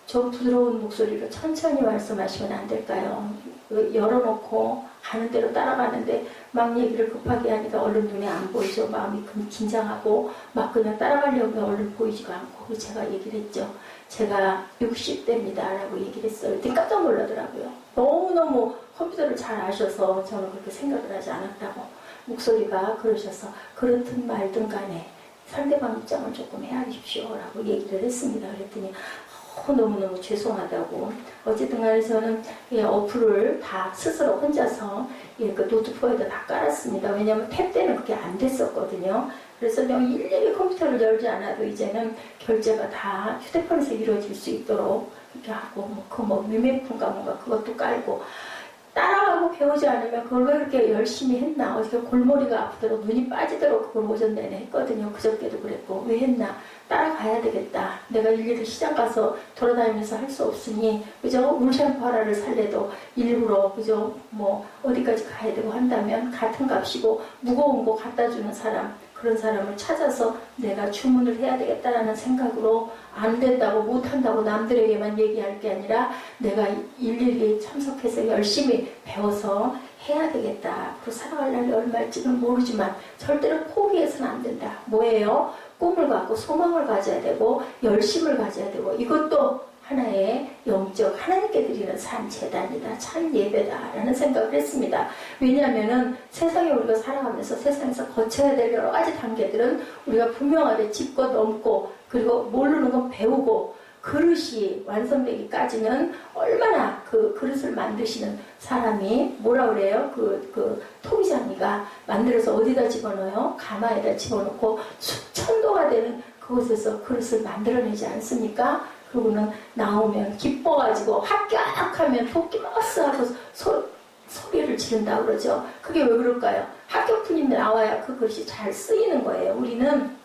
좀 부드러운 목소리로 천천히 말씀하시면 안 될까요? 열어놓고 가는 대로 따라가는데 막 얘기를 급하게 하니까 얼른 눈에 안 보이죠. 마음이 긴장하고 막 그냥 따라가려면 얼른 보이지가 않고 제가 얘기를 했죠. 제가 60대입니다 라고 얘기를 했어요. 그때 깜짝 놀라더라고요. 너무너무 컴퓨터를 잘 아셔서 저는 그렇게 생각을 하지 않았다고 목소리가 그러셔서 그렇든 말든 간에 상대방 입장을 조금 헤아리십시오 라고 얘기를 했습니다. 그랬더니 너무너무 죄송하다고. 어쨌든 간에 저는 어플을 다 스스로 혼자서 그 노트북에다 다 깔았습니다. 왜냐하면 탭 때는 그게 안 됐었거든요. 그래서 그냥 일일이 컴퓨터를 열지 않아도 이제는 결제가 다 휴대폰에서 이루어질 수 있도록 이렇게 하고, 위메프인가 뭔가 그것도 깔고, 따라가고 배우지 않으면 그걸 왜 그렇게 열심히 했나? 어떻게 골머리가 아프도록 눈이 빠지도록 그걸 오전 내내 했거든요. 그저께도 그랬고. 왜 했나? 따라가야 되겠다. 내가 일일이 시장 가서 돌아다니면서 할 수 없으니, 그죠? 물샴푸 하나를 살래도 일부러, 그죠? 뭐, 어디까지 가야 되고 한다면 같은 값이고 무거운 거 갖다 주는 사람, 그런 사람을 찾아서 내가 주문을 해야 되겠다라는 생각으로 안 된다고 못한다고 남들에게만 얘기할 게 아니라 내가 일일이 참석해서 열심히 배워서 해야 되겠다. 앞으로 살아갈 날이 얼마일지는 모르지만 절대로 포기해서는 안 된다. 뭐예요? 꿈을 갖고 소망을 가져야 되고 열심을 가져야 되고 이것도 하나의 영적 하나님께 드리는 산 제단이다. 참 예배다라는 생각을 했습니다. 왜냐하면은 세상에 우리가 살아가면서 세상에서 거쳐야 될 여러 가지 단계들은 우리가 분명하게 짚고 넘고 그리고 모르는 건 배우고 그릇이 완성되기까지는 얼마나 그 그릇을 만드시는 사람이 뭐라 그래요? 그 토기장이가 만들어서 어디다 집어넣어요? 가마에다 집어넣고 수천도가 되는 그곳에서 그릇을 만들어내지 않습니까? 그러고는 나오면 기뻐가지고 합격하면 토끼 머스 하고 소리를 지른다 그러죠. 그게 왜 그럴까요? 합격푼이 나와야 그 그릇이 잘 쓰이는 거예요. 우리는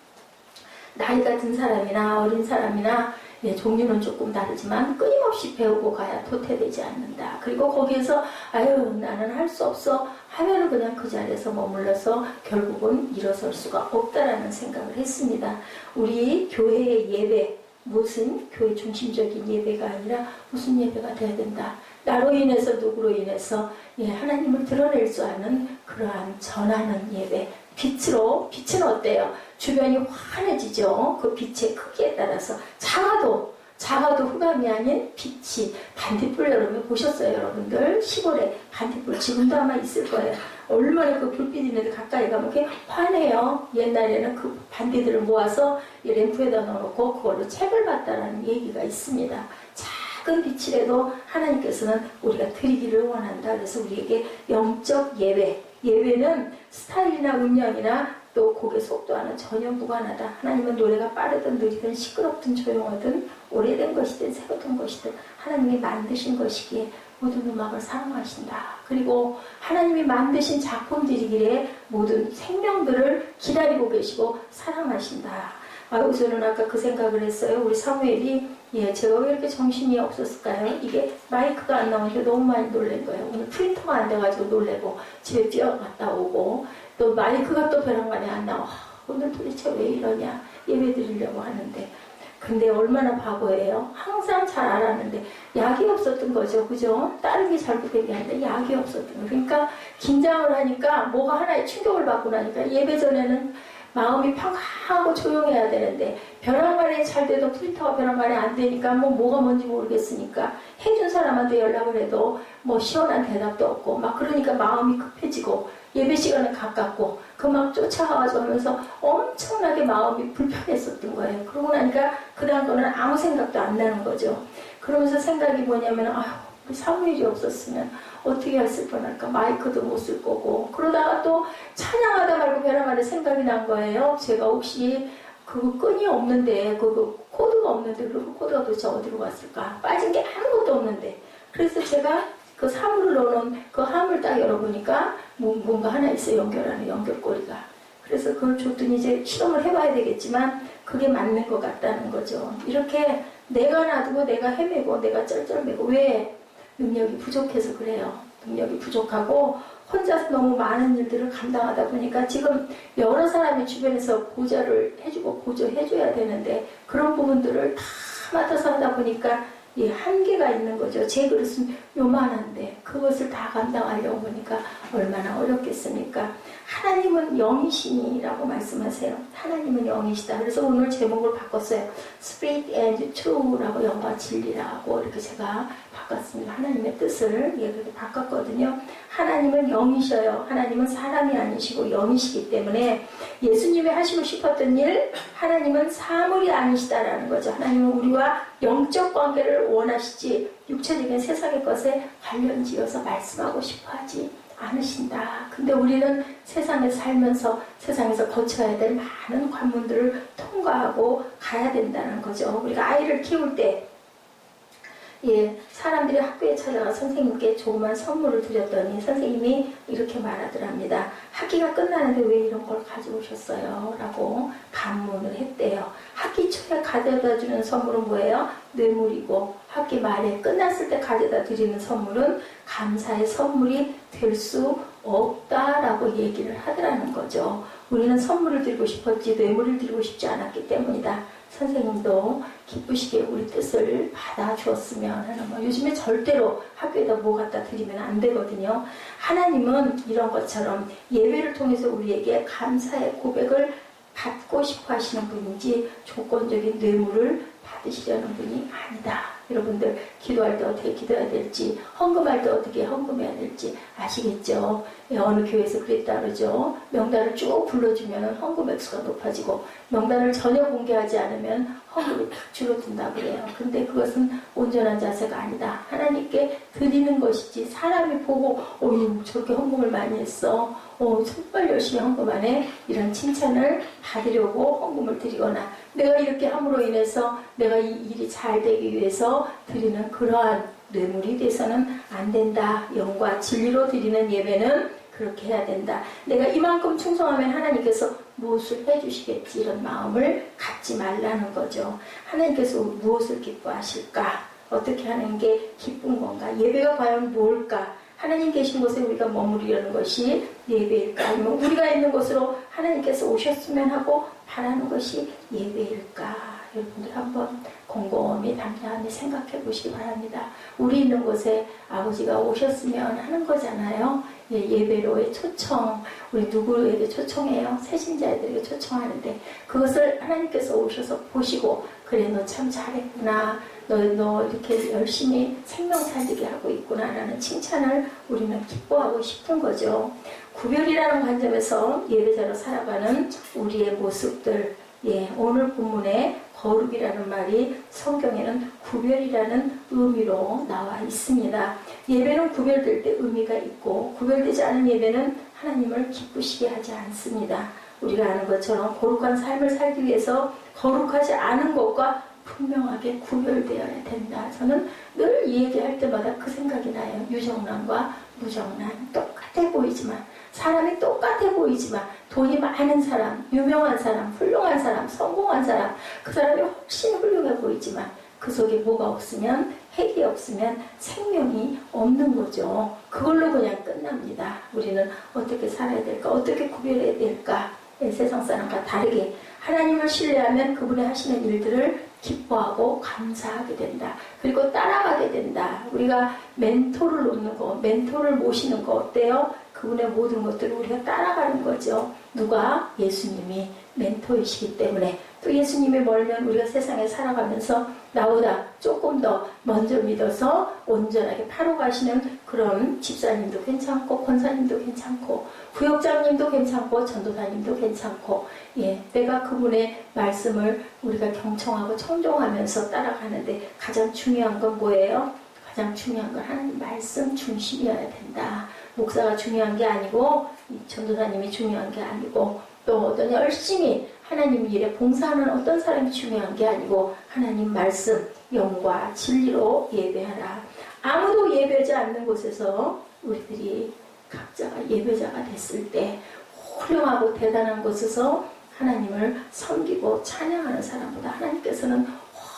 나이가 든 사람이나 어린 사람이나 종류는 조금 다르지만 끊임없이 배우고 가야 도태되지 않는다. 그리고 거기에서 아유 나는 할 수 없어 하면은 그냥 그 자리에서 머물러서 결국은 일어설 수가 없다라는 생각을 했습니다. 우리 교회의 예배 무슨 교회 중심적인 예배가 아니라 무슨 예배가 돼야 된다. 나로 인해서 누구로 인해서 하나님을 드러낼 수 아는 그러한 전하는 예배. 빛은 어때요? 주변이 환해지죠. 그 빛의 크기에 따라서 작아도 흑암이 아닌 빛이 반딧불 여러분 보셨어요? 여러분들 시골에 반딧불 지금도 아마 있을 거예요. 얼마나 그 불빛 있는데 가까이 가면 그게 환해요. 옛날에는 그 반딧들을 모아서 이 램프에다 넣어놓고 그걸로 책을 봤다라는 얘기가 있습니다. 작은 빛이라도 하나님께서는 우리가 드리기를 원한다. 그래서 우리에게 영적 예배는 스타일이나 음량이나 또 곡의 속도와는 전혀 무관하다. 하나님은 노래가 빠르든 느리든 시끄럽든 조용하든 오래된 것이든 새롭던 것이든 하나님이 만드신 것이기에 모든 음악을 사랑하신다. 그리고 하나님이 만드신 작품들이기에 모든 생명들을 기다리고 계시고 사랑하신다. 저는 아까 그 생각을 했어요. 우리 사무엘이 제가 왜 이렇게 정신이 없었을까요? 이게 마이크가 안 나오는데 너무 많이 놀란 거예요. 오늘 프린터가 안 돼가지고 놀래고 집에 뛰어갔다 오고 또 마이크가 또 벼랑간에 안 나와. 오늘 도대체 왜 이러냐 예배 드리려고 하는데 근데 얼마나 바보예요. 항상 잘 알았는데 약이 없었던 거죠. 그죠? 다른 게 잘 구별되는데 약이 없었던 거예요. 그러니까 긴장을 하니까 뭐가 하나의 충격을 받고 나니까 예배 전에는 마음이 평화하고 조용해야 되는데 벼랑간에 잘 돼도 프린터가 벼랑간에 안 되니까 뭐가 뭔지 모르겠으니까 해준 사람한테 연락을 해도 시원한 대답도 없고 막 그러니까 마음이 급해지고 예배 시간에 가깝고 그 막 쫓아가가지고 하면서 엄청나게 마음이 불편했었던 거예요. 그러고 나니까 그 다음 거는 아무 생각도 안 나는 거죠. 그러면서 생각이 뭐냐면 우리 사무엘이 없었으면 어떻게 했을 뻔할까. 마이크도 못 쓸 거고 그러다가 또 찬양하다 말고 벼랑간에 생각이 난 거예요. 제가 혹시 그 끈이 없는데 그 코드가 없는데 그 코드가 도대체 어디로 갔을까. 빠진 게 아무것도 없는데 그래서 제가 그 사물을 넣어놓은 그 함을 딱 열어보니까 뭔가 하나 있어요. 연결하는 연결고리가. 그래서 그걸 줬더니 이제 실험을 해봐야 되겠지만 그게 맞는 것 같다는 거죠. 이렇게 내가 놔두고 내가 헤매고 내가 쩔쩔매고 왜? 능력이 부족해서 그래요. 능력이 부족하고 혼자서 너무 많은 일들을 감당하다 보니까 지금 여러 사람이 주변에서 보좌를 해주고 보조해줘야 되는데 그런 부분들을 다 맡아서 하다 보니까 한계가 있는 거죠. 제 그릇은 요만한데 그것을 다 감당하려고 보니까 얼마나 어렵겠습니까? 하나님은 영이시니라고 말씀하세요. 하나님은 영이시다. 그래서 오늘 제목을 바꿨어요. Spirit and Truth라고 영과 진리라고 이렇게 제가 바꿨습니다. 하나님의 뜻을 그렇게 바꿨거든요. 하나님은 영이셔요. 하나님은 사람이 아니시고 영이시기 때문에 예수님이 하시고 싶었던 일, 하나님은 사물이 아니시다라는 거죠. 하나님은 우리와 영적 관계를 원하시지 육체적인 세상의 것에 관련지어서 말씀하고 싶어하지 않으신다. 근데 우리는 세상에 살면서 세상에서 거쳐야 될 많은 관문들을 통과하고 가야 된다는 거죠. 우리가 아이를 키울 때 예, 사람들이 학교에 찾아가 선생님께 조그만 선물을 드렸더니 선생님이 이렇게 말하더랍니다. 학기가 끝나는데 왜 이런 걸 가져오셨어요? 라고 반문을 했대요. 학기 초에 가져다 주는 선물은 뭐예요? 뇌물이고, 학기 말에 끝났을 때 가져다 드리는 선물은 감사의 선물이 될 수 없다라고 얘기를 하더라는 거죠. 우리는 선물을 드리고 싶었지 뇌물을 드리고 싶지 않았기 때문이다. 선생님도 기쁘시게 우리 뜻을 받아주었으면 하는 거. 요즘에 절대로 학교에다 뭐 갖다 드리면 안 되거든요. 하나님은 이런 것처럼 예배를 통해서 우리에게 감사의 고백을 받고 싶어 하시는 분인지 조건적인 뇌물을 받으시려는 분이 아니다. 여러분들 기도할 때 어떻게 기도해야 될지, 헌금할 때 어떻게 헌금해야 될지 아시겠죠? 예, 어느 교회에서 그랬다 그러죠. 명단을 쭉 불러주면 헌금 액수가 높아지고 명단을 전혀 공개하지 않으면 헌금이 탁 줄어든다 그래요. 근데 그것은 온전한 자세가 아니다. 하나님께 드리는 것이지 사람이 보고 어휴 저렇게 헌금을 많이 했어. 정말 열심히 헌금하네. 이런 칭찬을 받으려고 헌금을 드리거나 내가 이렇게 함으로 인해서 내가 이 일이 잘 되기 위해서 드리는 그러한 뇌물이 돼서는 안 된다. 영과 진리로 드리는 예배는 그렇게 해야 된다. 내가 이만큼 충성하면 하나님께서 무엇을 해주시겠지 이런 마음을 갖지 말라는 거죠. 하나님께서 무엇을 기뻐하실까? 어떻게 하는 게 기쁜 건가? 예배가 과연 뭘까? 하나님 계신 곳에 우리가 머무르려는 것이 예배일까? 아니면 우리가 있는 곳으로 하나님께서 오셨으면 하고 바라는 것이 예배일까? 여러분들 한번 곰곰이 담담히 생각해 보시기 바랍니다. 우리 있는 곳에 아버지가 오셨으면 하는 거잖아요. 예배로의 초청, 우리 누구에게 초청해요? 새신자들에게 초청하는데 그것을 하나님께서 오셔서 보시고 그래 너 참 잘했구나. 너 이렇게 열심히 생명 살리게 하고 있구나 라는 칭찬을 우리는 기뻐하고 싶은 거죠. 구별이라는 관점에서 예배자로 살아가는 우리의 모습들, 오늘 본문에 거룩이라는 말이 성경에는 구별이라는 의미로 나와 있습니다. 예배는 구별될 때 의미가 있고 구별되지 않은 예배는 하나님을 기쁘시게 하지 않습니다. 우리가 아는 것처럼 거룩한 삶을 살기 위해서 거룩하지 않은 것과 분명하게 구별되어야 된다. 저는 늘 이 얘기할 때마다 그 생각이 나요. 유정란과 무정란 똑같아 보이지만 사람이 똑같아 보이지만 돈이 많은 사람, 유명한 사람, 훌륭한 사람, 성공한 사람 그 사람이 훨씬 훌륭해 보이지만 그 속에 뭐가 없으면 핵이 없으면 생명이 없는 거죠. 그걸로 그냥 끝납니다. 우리는 어떻게 살아야 될까? 어떻게 구별해야 될까? 세상 사람과 다르게 하나님을 신뢰하면 그분이 하시는 일들을 기뻐하고 감사하게 된다. 그리고 따라가게 된다. 우리가 멘토를 놓는 거, 멘토를 모시는 거 어때요? 그분의 모든 것들을 우리가 따라가는 거죠. 누가? 예수님이 멘토이시기 때문에 또 예수님이 멀면 우리가 세상에 살아가면서 나보다 조금 더 먼저 믿어서 온전하게 타러 가시는 그런 집사님도 괜찮고 권사님도 괜찮고 구역장님도 괜찮고 전도사님도 괜찮고 내가 그분의 말씀을 우리가 경청하고 청종하면서 따라가는데 가장 중요한 건 뭐예요? 가장 중요한 건 하나님 말씀 중심이어야 된다. 목사가 중요한 게 아니고 전도사님이 중요한 게 아니고 또 어떤 열심히 하나님 일에 봉사하는 어떤 사람이 중요한 게 아니고 하나님 말씀, 영과 진리로 예배하라. 아무도 예배하지 않는 곳에서 우리들이 각자가 예배자가 됐을 때 훌륭하고 대단한 곳에서 하나님을 섬기고 찬양하는 사람보다 하나님께서는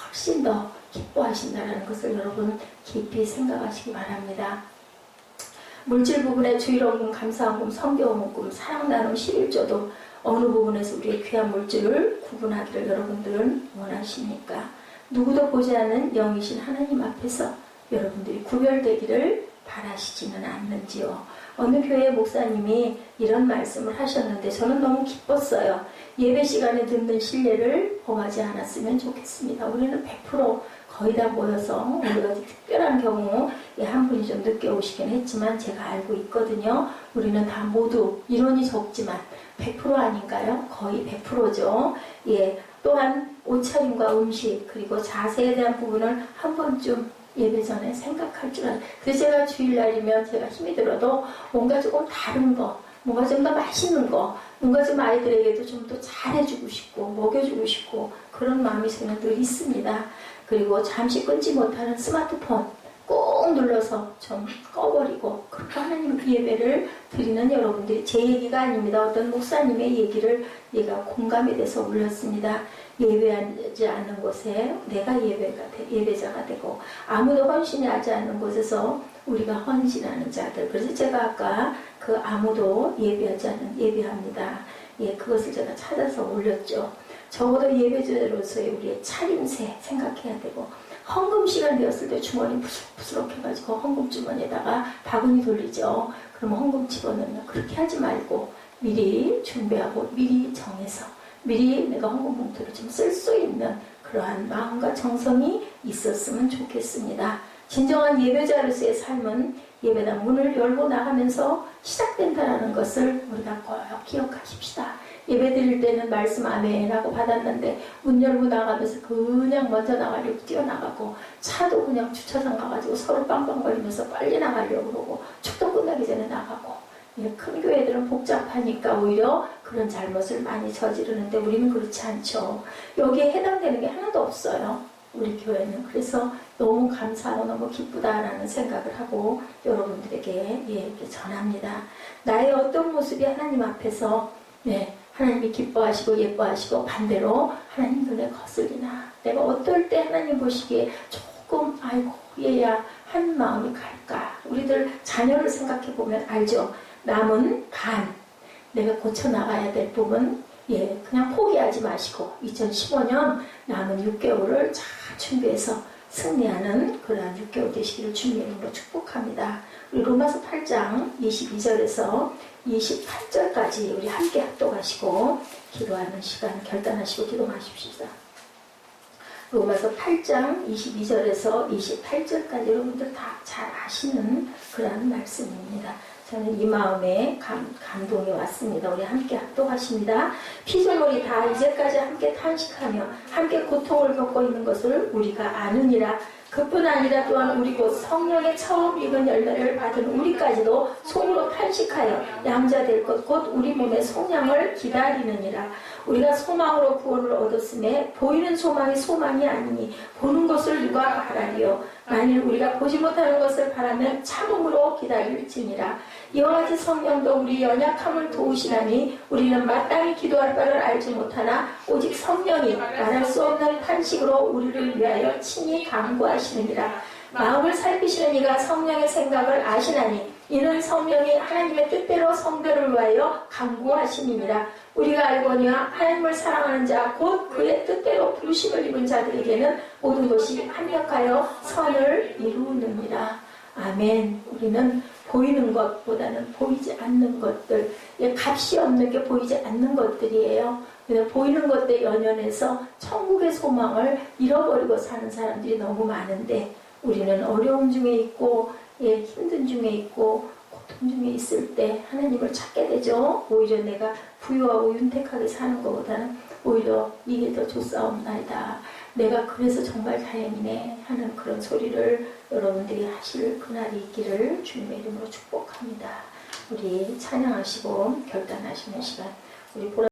훨씬 더 기뻐하신다는 것을 여러분 깊이 생각하시기 바랍니다. 물질 부분에 주일원금, 감사원금, 성경원금, 사랑 나눔 11조도 어느 부분에서 우리의 귀한 물질을 구분하기를 여러분들은 원하십니까? 누구도 보지 않는 영이신 하나님 앞에서 여러분들이 구별되기를 바라시지는 않는지요. 어느 교회 목사님이 이런 말씀을 하셨는데 저는 너무 기뻤어요. 예배 시간에 듣는 신뢰를 범하지 않았으면 좋겠습니다. 우리는 100% 거의 다 모여서 우리가 특별한 경우 한 분이 좀 늦게 오시긴 했지만 제가 알고 있거든요. 우리는 다 모두 인원이 적지만 100% 아닌가요? 거의 100%죠. 또한 옷차림과 음식 그리고 자세에 대한 부분을 한 번쯤 예배 전에 생각할 줄 알아요. 그래서 제가 주일날이면 제가 힘이 들어도 뭔가 조금 다른 거, 뭔가 좀 더 맛있는 거, 눈 가진 아이들에게도 좀 더 잘해주고 싶고 먹여주고 싶고 그런 마음이 저는 늘 있습니다. 그리고 잠시 끊지 못하는 스마트폰 꼭 눌러서 좀 꺼버리고 그렇게 하나님 예배를 드리는 여러분들이 제 얘기가 아닙니다. 어떤 목사님의 얘기를 얘가 공감이 돼서 올렸습니다. 예배하지 않는 곳에 내가 예배자가 되고 아무도 헌신이 하지 않는 곳에서 우리가 헌신하는 자들. 그래서 제가 아까 그 아무도 예배하지 않는 예배합니다. 예, 그것을 제가 찾아서 올렸죠. 적어도 예배자로서의 우리의 차림새 생각해야 되고 헌금 시간 되었을 때 주머니 부스럭부스럭 해가지고 헌금 주머니에다가 바구니 돌리죠. 그러면 헌금 집어넣는 그렇게 하지 말고 미리 준비하고 미리 정해서 미리 내가 헌금 봉투를 좀 쓸 수 있는 그러한 마음과 정성이 있었으면 좋겠습니다. 진정한 예배자로서의 삶은 예배당 문을 열고 나가면서 시작된다는 것을 우리가 꼭 기억하십시다. 예배 드릴 때는 말씀 아멘하고 받았는데 문 열고 나가면서 그냥 먼저 나가려고 뛰어나가고 차도 그냥 주차장 가가지고 서로 빵빵거리면서 빨리 나가려고 그러고 축도 끝나기 전에 나가고 큰 교회들은 복잡하니까 오히려 그런 잘못을 많이 저지르는데 우리는 그렇지 않죠. 여기에 해당되는 게 하나도 없어요. 우리 교회는. 그래서 너무 감사하고 너무 기쁘다라는 생각을 하고 여러분들에게 이렇게 전합니다. 나의 어떤 모습이 하나님 앞에서 하나님이 기뻐하시고 예뻐하시고 반대로 하나님 눈에 거슬리나 내가 어떨 때 하나님 보시기에 조금 아이고 얘야 한 마음이 갈까. 우리들 자녀를 생각해 보면 알죠. 남은 반 내가 고쳐나가야 될 부분 그냥 포기하지 마시고 2015년 남은 6개월을 잘 준비해서 승리하는 그러한 6개월 되시기를 주님의 이름으로 축복합니다. 우리 로마서 8장 22절에서 28절까지 우리 함께 합독하시고 기도하는 시간 결단하시고 기도하십시다. 로마서 8장 22절에서 28절까지 여러분들 다 잘 아시는 그러한 말씀입니다. 저는 이 마음에 감동이 왔습니다. 우리 함께 합독하십니다. 피조물이 다 이제까지 함께 탄식하며 함께 고통을 겪고 있는 것을 우리가 아느니라. 그뿐 아니라 또한 우리 곧 성령의 처음 익은 열매를 받은 우리까지도 속으로 탄식하여 양자될 것 곧 우리 몸의 속량을 기다리느니라. 우리가 소망으로 구원을 얻었음에 보이는 소망이 소망이 아니니 보는 것을 누가 바라리요. 만일 우리가 보지 못하는 것을 바라면 참음으로 기다릴지니라. 이와 같이 성령도 우리 연약함을 도우시나니 우리는 마땅히 기도할 바를 알지 못하나 오직 성령이 말할 수 없는 탄식으로 우리를 위하여 친히 간구하시느니라. 마음을 살피시는 이가 성령의 생각을 아시나니 이는 성령이 하나님의 뜻대로 성도를 위하여 간구하심이니라. 우리가 알거니와 하나님을 사랑하는 자 곧 그의 뜻대로 부르심을 입은 자들에게는 모든 것이 합력하여 선을 이루느니라. 아멘. 우리는 보이는 것보다는 보이지 않는 것들, 값이 없는 게 보이지 않는 것들이에요. 그냥 보이는 것에 연연해서 천국의 소망을 잃어버리고 사는 사람들이 너무 많은데 우리는 어려움 중에 있고 힘든 중에 있고 고통 중에 있을 때 하나님을 찾게 되죠. 오히려 내가 부유하고 윤택하게 사는 것보다는 오히려 이게 더 좋사옵나이다. 내가 그래서 정말 다행이네 하는 그런 소리를 여러분들이 하실 그날이 있기를 주님의 이름으로 축복합니다. 우리 찬양하시고 결단하시는 시간 우리 보라